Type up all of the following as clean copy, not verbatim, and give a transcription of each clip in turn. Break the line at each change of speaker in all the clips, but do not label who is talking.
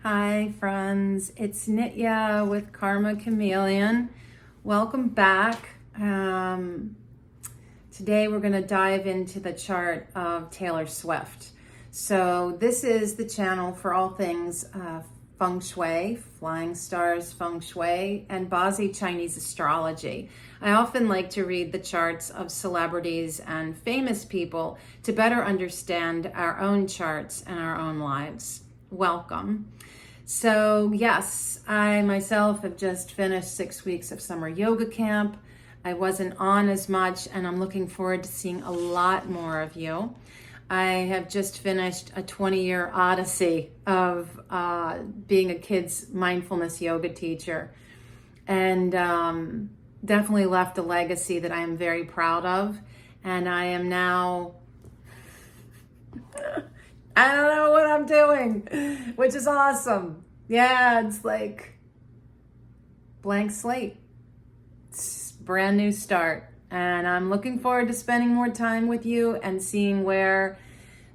Hi friends, it's Nitya with Karma Chameleon. Welcome back. Today we're going to dive into the chart of Taylor Swift. So this is the channel for all things Feng Shui, Flying Stars Feng Shui, and BaZi Chinese Astrology. I often like to read the charts of celebrities and famous people to better understand our own charts and our own lives. Welcome. So yes, I myself have just finished 6 weeks of summer yoga camp. I wasn't on as much, and I'm looking forward to seeing a lot more of you. I have just finished a 20-year odyssey of being a kid's mindfulness yoga teacher, and definitely left a legacy that I am very proud of. And I am now I don't know what I'm doing, which is awesome. Yeah, it's like blank slate. It's brand new start. And I'm looking forward to spending more time with you and seeing where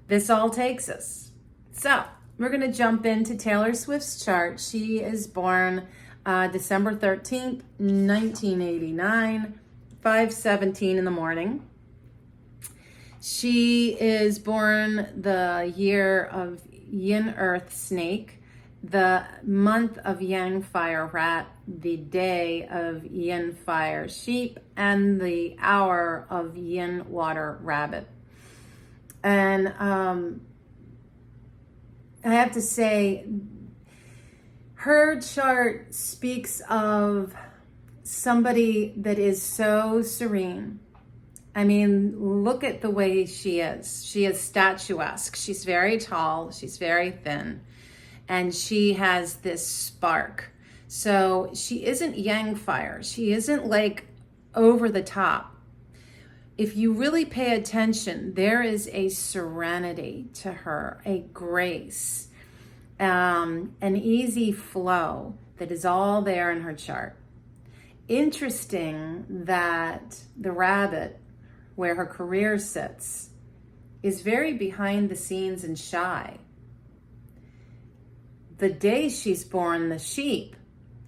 this all takes us. So we're going to jump into Taylor Swift's chart. She is born December 13th, 1989, 5:17 in the morning. She is born the year of Yin Earth Snake, the month of Yang Fire Rat, the day of Yin Fire Sheep, and the hour of Yin Water Rabbit. And I have to say, her chart speaks of somebody that is so serene. I mean, look at the way she is. She is statuesque. She's very tall. She's very thin. And she has this spark. So she isn't yang fire. She isn't like over the top. If you really pay attention, there is a serenity to her, a grace, an easy flow that is all there in her chart. Interesting that the rabbit, where her career sits, is very behind the scenes and shy. The day she's born, the sheep,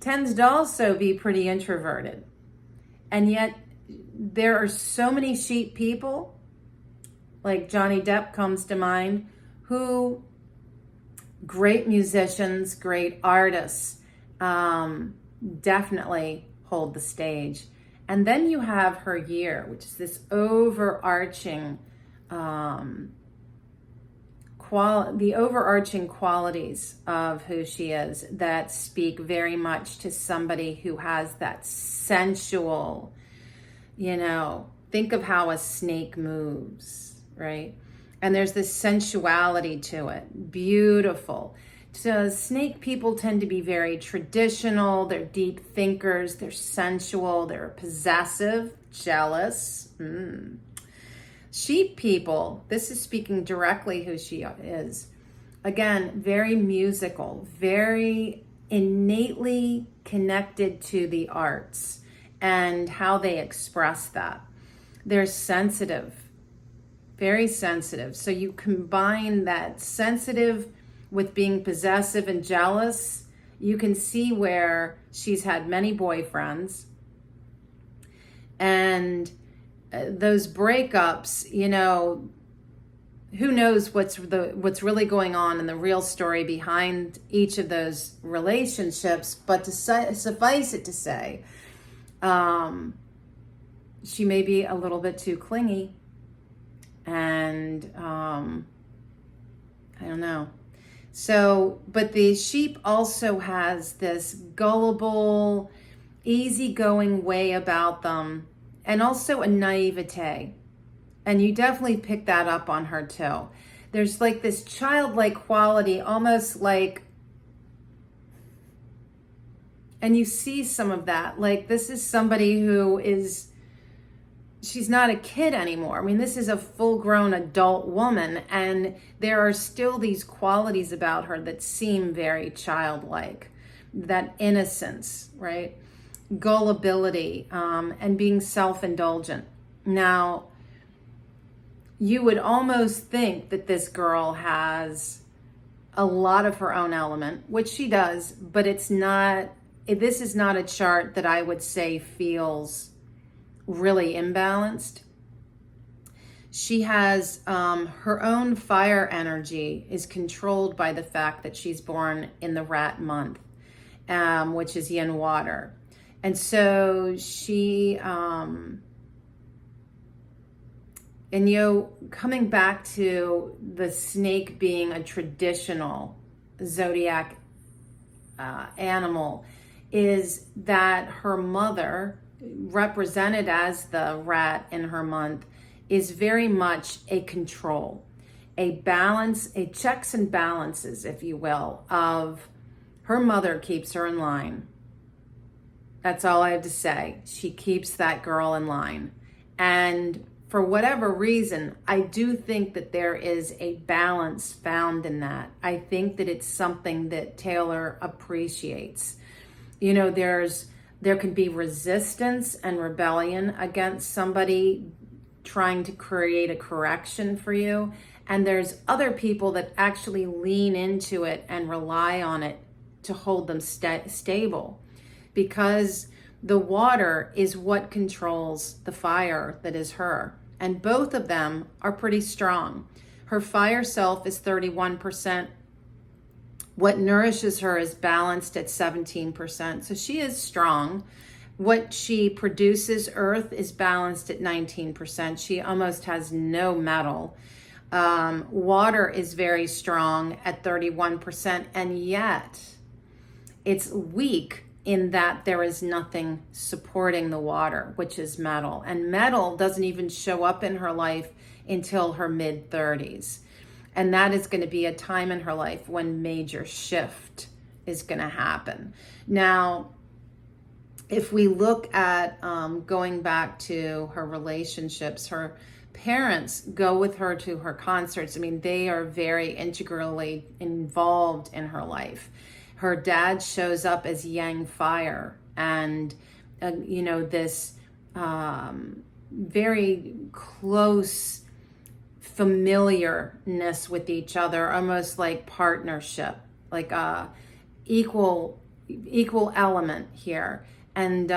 tends to also be pretty introverted. And yet there are so many sheep people, like Johnny Depp comes to mind, who great musicians, great artists, definitely hold the stage. And then you have her year, which is this overarching, the overarching qualities of who she is that speak very much to somebody who has that sensual, think of how a snake moves, right? And there's this sensuality to it, beautiful. So snake people tend to be very traditional, they're deep thinkers, they're sensual, they're possessive, jealous. Sheep people, this is speaking directly who she is. Again, very musical, very innately connected to the arts and how they express that. They're sensitive, very sensitive. So you combine that sensitive with being possessive and jealous, you can see where she's had many boyfriends. And those breakups, who knows what's really going on in the real story behind each of those relationships. But to suffice it to say, she may be a little bit too clingy. And I don't know. So, but the sheep also has this gullible, easygoing way about them, and also a naivete. And you definitely pick that up on her too. There's like this childlike quality, almost like, and you see some of that. Like, this is somebody who is, she's not a kid anymore. I mean, this is a full-grown adult woman, and there are still these qualities about her that seem very childlike. That innocence, right? Gullibility, and being self-indulgent. Now, you would almost think that this girl has a lot of her own element, which she does, but this is not a chart that I would say feels really imbalanced. She has her own fire energy is controlled by the fact that she's born in the rat month, which is yin water. And so she, coming back to the snake being a traditional zodiac animal, is that her mother, represented as the rat in her month, is very much a control, a balance, a checks and balances, if you will, of her mother keeps her in line. That's all I have to say. She keeps that girl in line. And for whatever reason, I do think that there is a balance found in that. I think that it's something that Taylor appreciates. There can be resistance and rebellion against somebody trying to create a correction for you. And there's other people that actually lean into it and rely on it to hold them stable, because the water is what controls the fire that is her. And both of them are pretty strong. Her fire self is 31%. What nourishes her is balanced at 17%. So she is strong. What she produces, earth, is balanced at 19%. She almost has no metal. Water is very strong at 31%, and yet it's weak in that there is nothing supporting the water, which is metal. And metal doesn't even show up in her life until her mid-30s. And that is going to be a time in her life when major shift is going to happen. Now, if we look at going back to her relationships, her parents go with her to her concerts. I mean, they are very integrally involved in her life. Her dad shows up as yang fire, and this very close familiarness with each other, almost like partnership, like a equal element here. And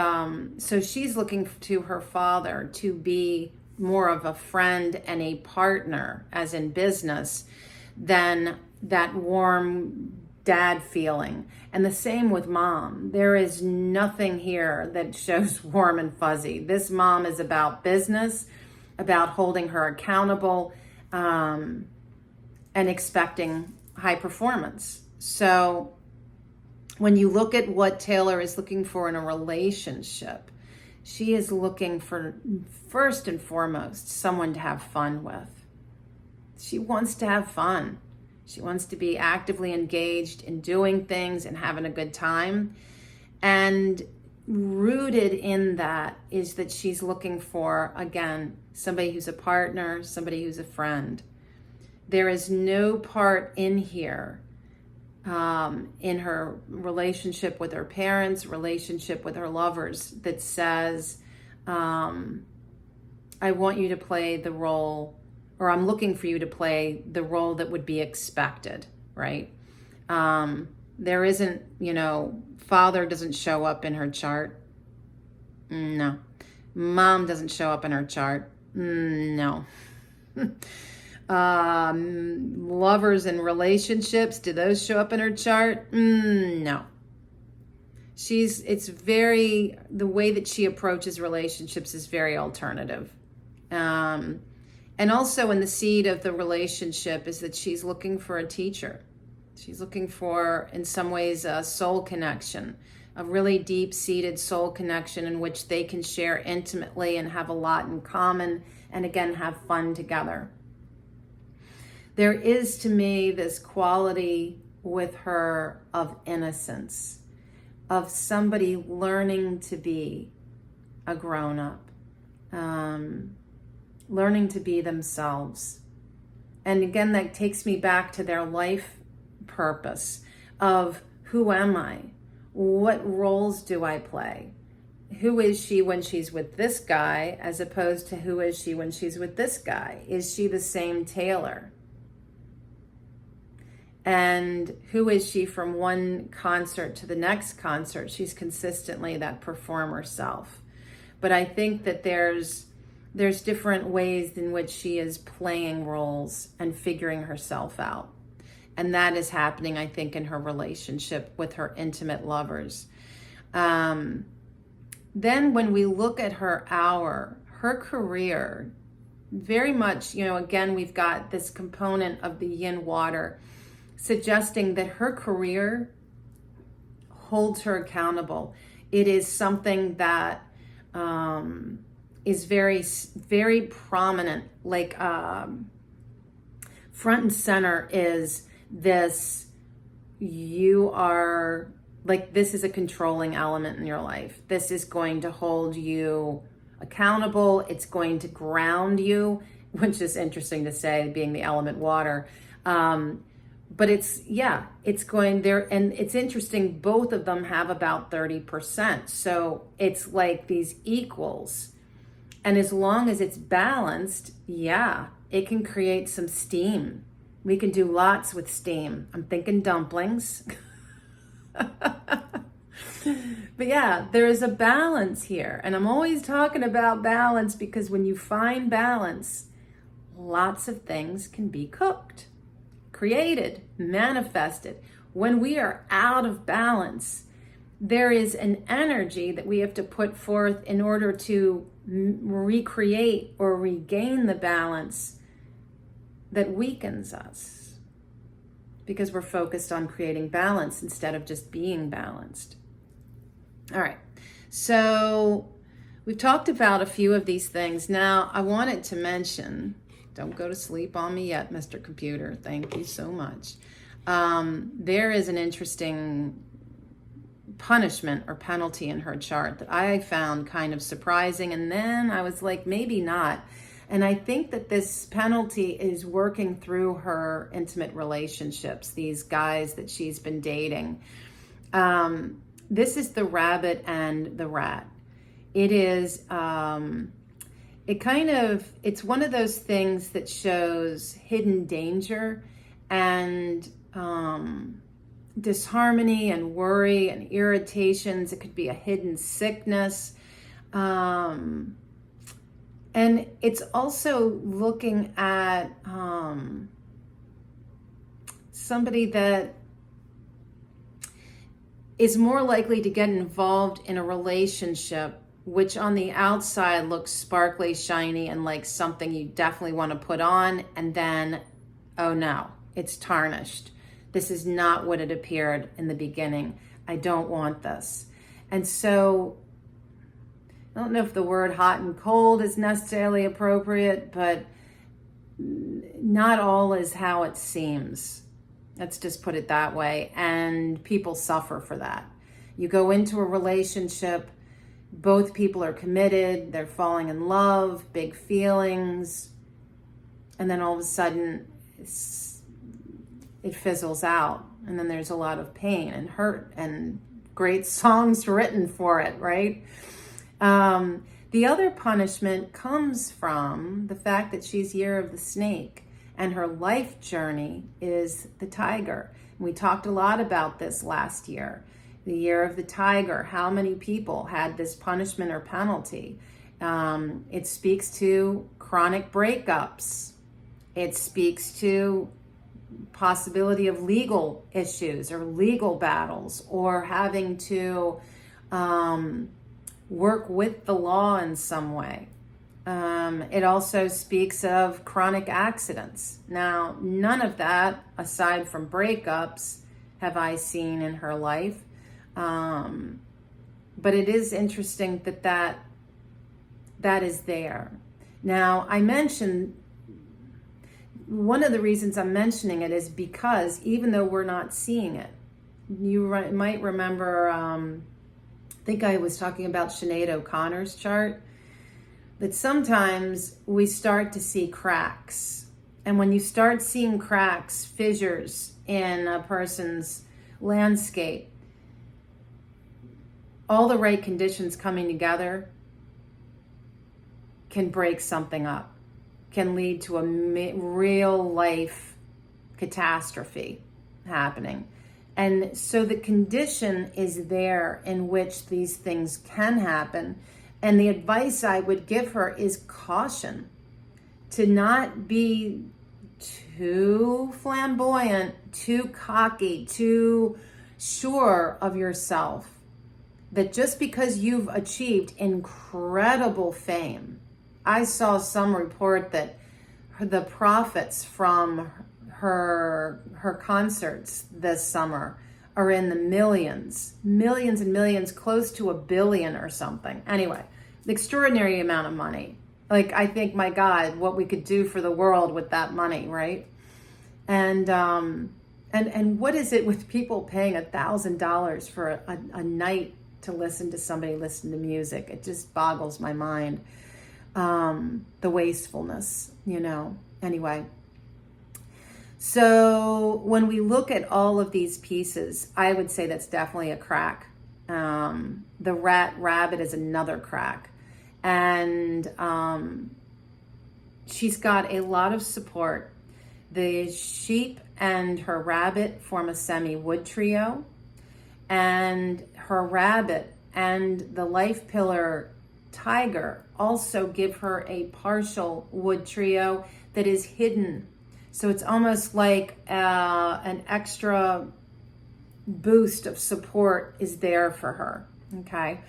so she's looking to her father to be more of a friend and a partner, as in business, than that warm dad feeling. And the same with mom. There is nothing here that shows warm and fuzzy. This mom is about business, about holding her accountable, and expecting high performance. So when you look at what Taylor is looking for in a relationship, she is looking for, first and foremost, someone to have fun with. She wants to have fun. She wants to be actively engaged in doing things and having a good time. And rooted in that is that she's looking for, again, somebody who's a partner, somebody who's a friend. There is no part in here, in her relationship with her parents, relationship with her lovers, that says, I want you to play the role, or I'm looking for you to play the role that would be expected, right? There isn't, father doesn't show up in her chart. No. Mom doesn't show up in her chart. No. Lovers and relationships, do those show up in her chart? No. The way that she approaches relationships is very alternative. And also in the seed of the relationship is that she's looking for a teacher. She's looking for, in some ways, a soul connection, a really deep-seated soul connection in which they can share intimately and have a lot in common, and again, have fun together. There is, to me, this quality with her of innocence, of somebody learning to be a grown-up, learning to be themselves. And again, that takes me back to their life purpose of, who am I? What roles do I play? Who is she when she's with this guy, as opposed to who is she when she's with this guy? Is she the same Taylor? And who is she from one concert to the next concert? She's consistently that performer self. But I think that there's different ways in which she is playing roles and figuring herself out. And that is happening, I think, in her relationship with her intimate lovers. Then when we look at her hour, her career, very much, again, we've got this component of the yin water suggesting that her career holds her accountable. It is something that is very, very prominent, like front and center is this, you are, like, this is a controlling element in your life. This is going to hold you accountable. It's going to ground you, which is interesting to say, being the element water. But it's going there. And it's interesting, both of them have about 30%. So it's like these equals. And as long as it's balanced, it can create some steam. We can do lots with steam. I'm thinking dumplings. But there is a balance here. And I'm always talking about balance because when you find balance, lots of things can be cooked, created, manifested. When we are out of balance, there is an energy that we have to put forth in order to recreate or regain the balance that weakens us, because we're focused on creating balance instead of just being balanced. All right, so we've talked about a few of these things. Now, I wanted to mention, don't go to sleep on me yet, Mr. Computer. Thank you so much. There is an interesting punishment or penalty in her chart that I found kind of surprising. And then I was like, maybe not. And I think that this penalty is working through her intimate relationships, these guys that she's been dating. This is the rabbit and the rat. It is, it's one of those things that shows hidden danger and disharmony and worry and irritations. It could be a hidden sickness. And it's also looking at somebody that is more likely to get involved in a relationship which on the outside looks sparkly, shiny, and like something you definitely want to put on, and then, oh no, it's tarnished. This is not what it appeared in the beginning. I don't want this. And so I don't know if the word hot and cold is necessarily appropriate, but not all is how it seems. Let's just put it that way. And people suffer for that. You go into a relationship, both people are committed, they're falling in love, big feelings, and then all of a sudden it fizzles out. And then there's a lot of pain and hurt and great songs written for it, right? The other punishment comes from the fact that she's year of the snake and her life journey is the tiger. And we talked a lot about this last year. The year of the tiger, how many people had this punishment or penalty? It speaks to chronic breakups. It speaks to possibility of legal issues or legal battles, or having to work with the law in some way. It also speaks of chronic accidents. Now, none of that, aside from breakups, have I seen in her life. But it is interesting that is there. Now, I mentioned, one of the reasons I'm mentioning it is because even though we're not seeing it, you might remember, I think I was talking about Sinead O'Connor's chart, that sometimes we start to see cracks. And when you start seeing cracks, fissures in a person's landscape, all the right conditions coming together can break something up, can lead to a real life catastrophe. happening. And so the condition is there in which these things can happen. And the advice I would give her is caution, to not be too flamboyant, too cocky, too sure of yourself. That just because you've achieved incredible fame, I saw some report that the profits from her concerts this summer are in the millions and millions, close to $1 billion or something. Anyway, extraordinary amount of money. Like, I think, my God, what we could do for the world with that money, right? And what is it with people paying $1,000 for a night to listen to somebody listen to music? It just boggles my mind. The wastefulness, Anyway. So when we look at all of these pieces, I would say that's definitely a crack. The rabbit is another crack. And she's got a lot of support. The sheep and her rabbit form a semi-wood trio. And her rabbit and the life pillar tiger also give her a partial wood trio that is hidden. So it's almost like an extra boost of support is there for her, okay?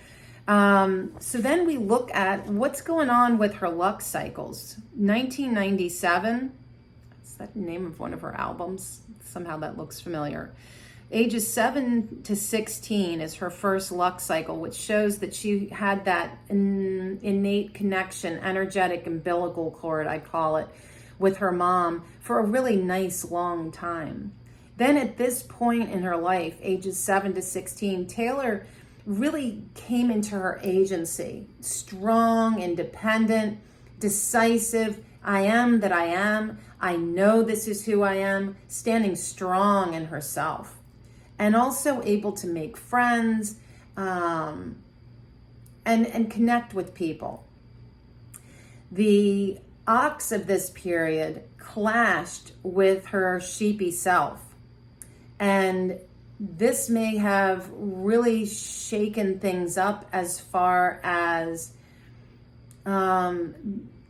So then we look at what's going on with her luck cycles. 1997, is that the name of one of her albums? Somehow that looks familiar. Ages 7 to 16 is her first luck cycle, which shows that she had that innate connection, energetic umbilical cord, I call it, with her mom for a really nice long time. Then at this point in her life, ages 7 to 16, Taylor really came into her agency. Strong, independent, decisive. I am that I am. I know this is who I am. Standing strong in herself. And also able to make friends and connect with people. The ox of this period clashed with her sheepy self. And this may have really shaken things up as far as kind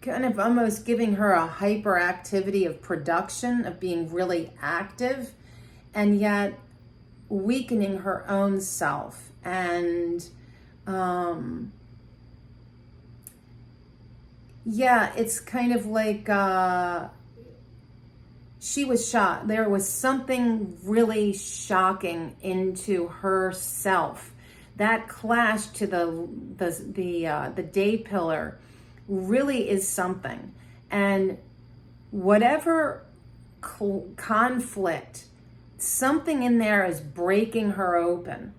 of almost giving her a hyperactivity of production, of being really active, and yet weakening her own self. And it's kind of like she was shocked. There was something really shocking into herself. That clash to the day pillar really is something. And whatever conflict, something in there is breaking her open.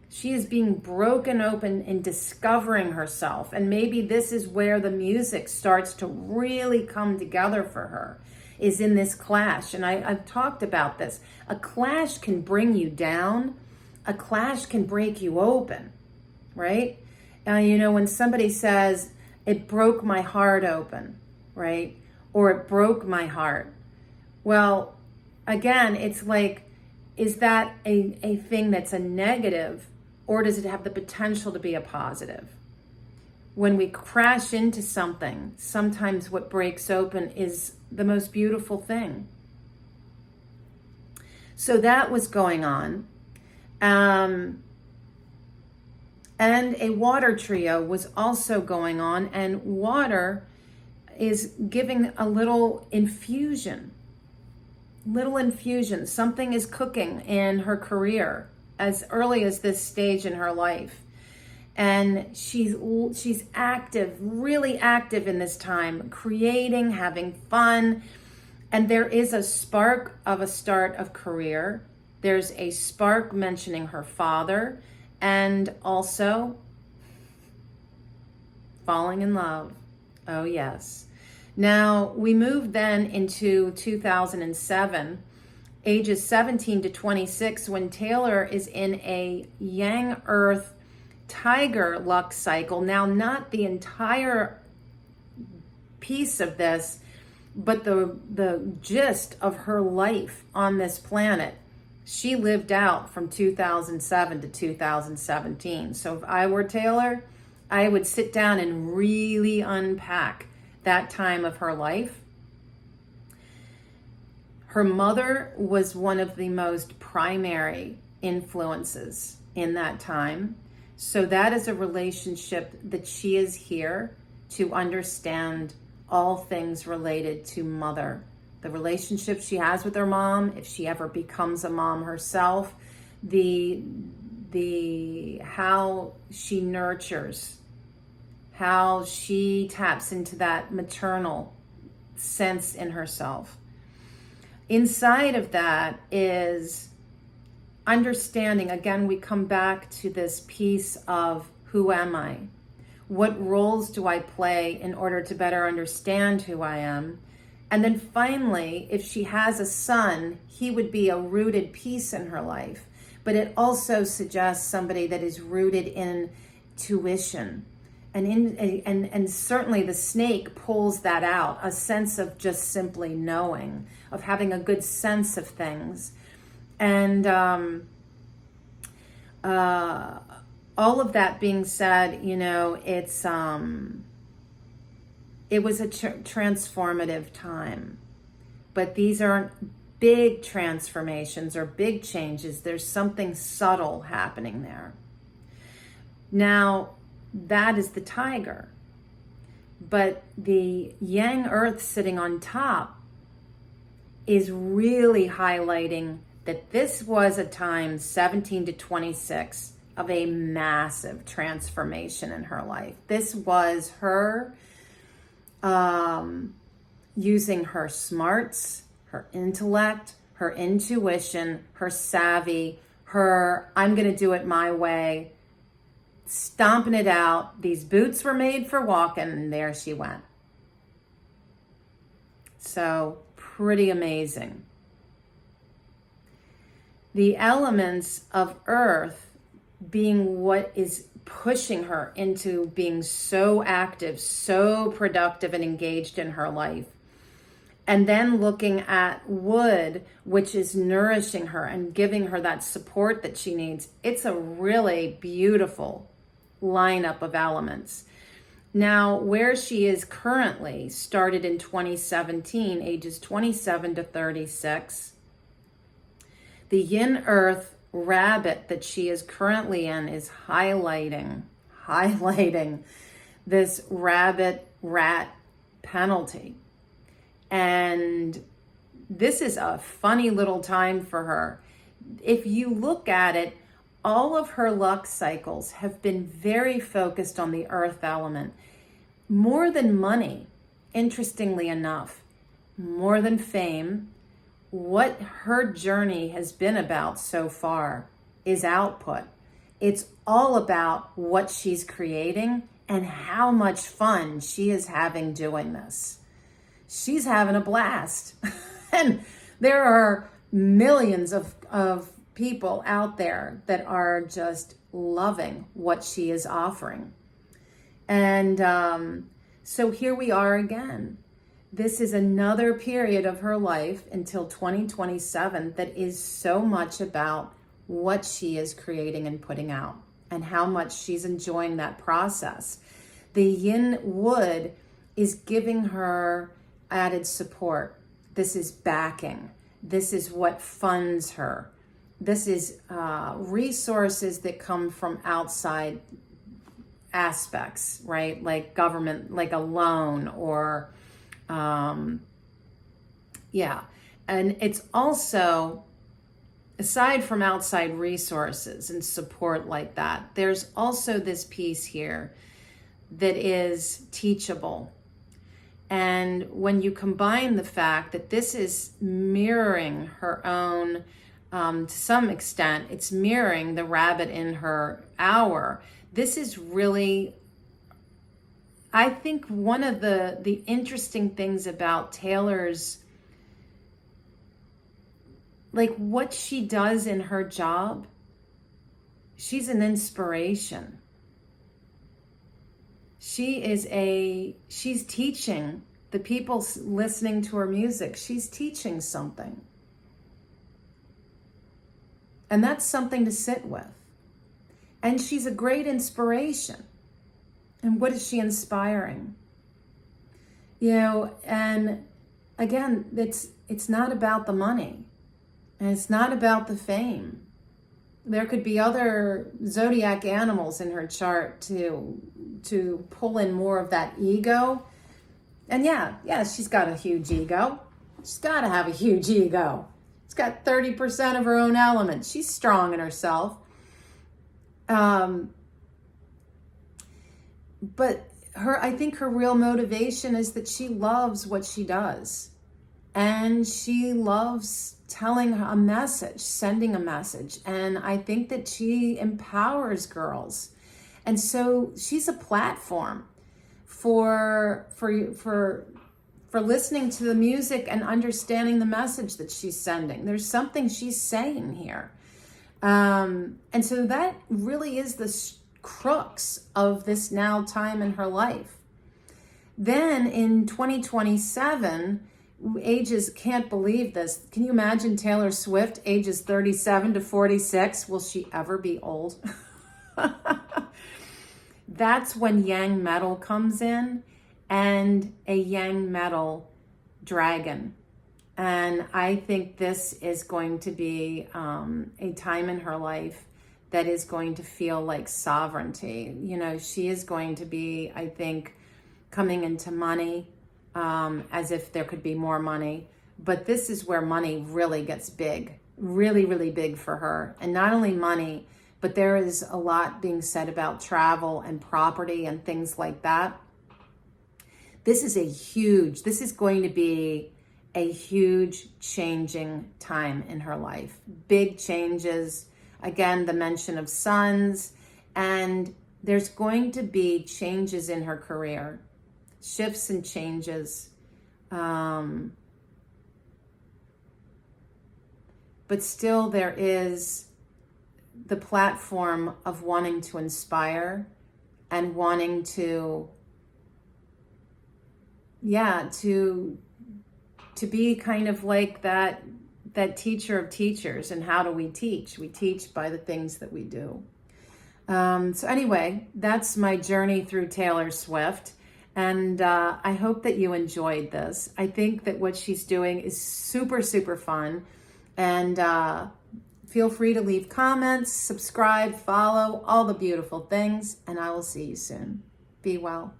She is being broken open in discovering herself. And maybe this is where the music starts to really come together for her, is in this clash. And I've talked about this. A clash can bring you down. A clash can break you open, right? When somebody says, it broke my heart open, right? Or it broke my heart. Well, again, it's like, is that a thing that's a negative, or does it have the potential to be a positive? When we crash into something, sometimes what breaks open is the most beautiful thing. So that was going on. And a water trio was also going on, and water is giving a little infusion. Something is cooking in her career as early as this stage in her life. And she's active, really active in this time, creating, having fun. And there is a spark of a start of career. There's a spark mentioning her father, and also falling in love. Oh, yes. Now, we move then into 2007, ages 17 to 26, when Taylor is in a Yang Earth Tiger luck cycle. Now, not the entire piece of this, but the gist of her life on this planet She lived out from 2007 to 2017. So if I were Taylor, I would sit down and really unpack that time of her life. Her mother was one of the most primary influences in that time. So that is a relationship that she is here to understand all things related to mother. The relationship she has with her mom, if she ever becomes a mom herself, the how she nurtures, how she taps into that maternal sense in herself. Inside of that is understanding, again, we come back to this piece of who am I? What roles do I play in order to better understand who I am? And then finally, if she has a son, he would be a rooted piece in her life. But it also suggests somebody that is rooted in tuition. And certainly the snake pulls that out, a sense of just simply knowing, of having a good sense of things. And all of that being said, you know, it was a transformative time. But these aren't big transformations or big changes. There's something subtle happening there. Now, that is the tiger. But the yang earth sitting on top is really highlighting that this was a time, 17 to 26, of a massive transformation in her life. This was her using her smarts, her intellect, her intuition, her savvy, her I'm going to do it my way, stomping it out. These boots were made for walking, and there she went. So pretty amazing. The elements of earth being what is pushing her into being so active, so productive and engaged in her life. And then looking at wood, which is nourishing her and giving her that support that she needs. It's a really beautiful lineup of elements. Now, where she is currently started in 2017, ages 27 to 36. The yin earth rabbit that she is currently in is highlighting this rabbit rat penalty. And this is a funny little time for her. If you look at it, all of her luck cycles have been very focused on the earth element. More than money, interestingly enough, more than fame, what her journey has been about so far is output. It's all about what she's creating and how much fun she is having doing this. She's having a blast. And there are millions of people out there that are just loving what she is offering. And so here we are again. This is another period of her life until 2027 that is so much about what she is creating and putting out and how much she's enjoying that process. The yin wood is giving her added support. This is backing. This is what funds her. This is resources that come from outside aspects, right? Like government, like a loan or, And it's also, aside from outside resources and support like that, there's also this piece here that is teachable. And when you combine the fact that this is mirroring her own, to some extent, it's mirroring the rabbit in her hour. This is really, I think, one of the interesting things about Taylor's, like what she does in her job, she's an inspiration. She's teaching the people listening to her music. She's teaching something. And that's something to sit with. And she's a great inspiration. And what is she inspiring? You know, and again, it's not about the money. And it's not about the fame. There could be other zodiac animals in her chart to pull in more of that ego. And yeah, she's got a huge ego. She's got to have a huge ego. She's got 30% of her own element. She's strong in herself. But I think her real motivation is that she loves what she does. And she loves telling a message, sending a message. And I think that she empowers girls. And so she's a platform for listening to the music and understanding the message that she's sending. There's something she's saying here. And so that really is the crux of this now time in her life. Then in 2027, ages, can't believe this. Can you imagine Taylor Swift, ages 37 to 46? Will she ever be old? That's when yang metal comes in, and a yang metal dragon. And I think this is going to be a time in her life that is going to feel like sovereignty. You know, she is going to be, I think, coming into money, as if there could be more money. But this is where money really gets big, really, really big for her. And not only money, but there is a lot being said about travel and property and things like that. This is going to be a huge changing time in her life. Big changes. Again, the mention of sons. And there's going to be changes in her career. Shifts and changes. But still there is the platform of wanting to inspire and wanting to be kind of like that teacher of teachers. And how do we teach? We teach by the things that we do. So anyway, that's my journey through Taylor Swift. And I hope that you enjoyed this. I think that what she's doing is super, super fun. And feel free to leave comments, subscribe, follow, all the beautiful things. And I will see you soon. Be well.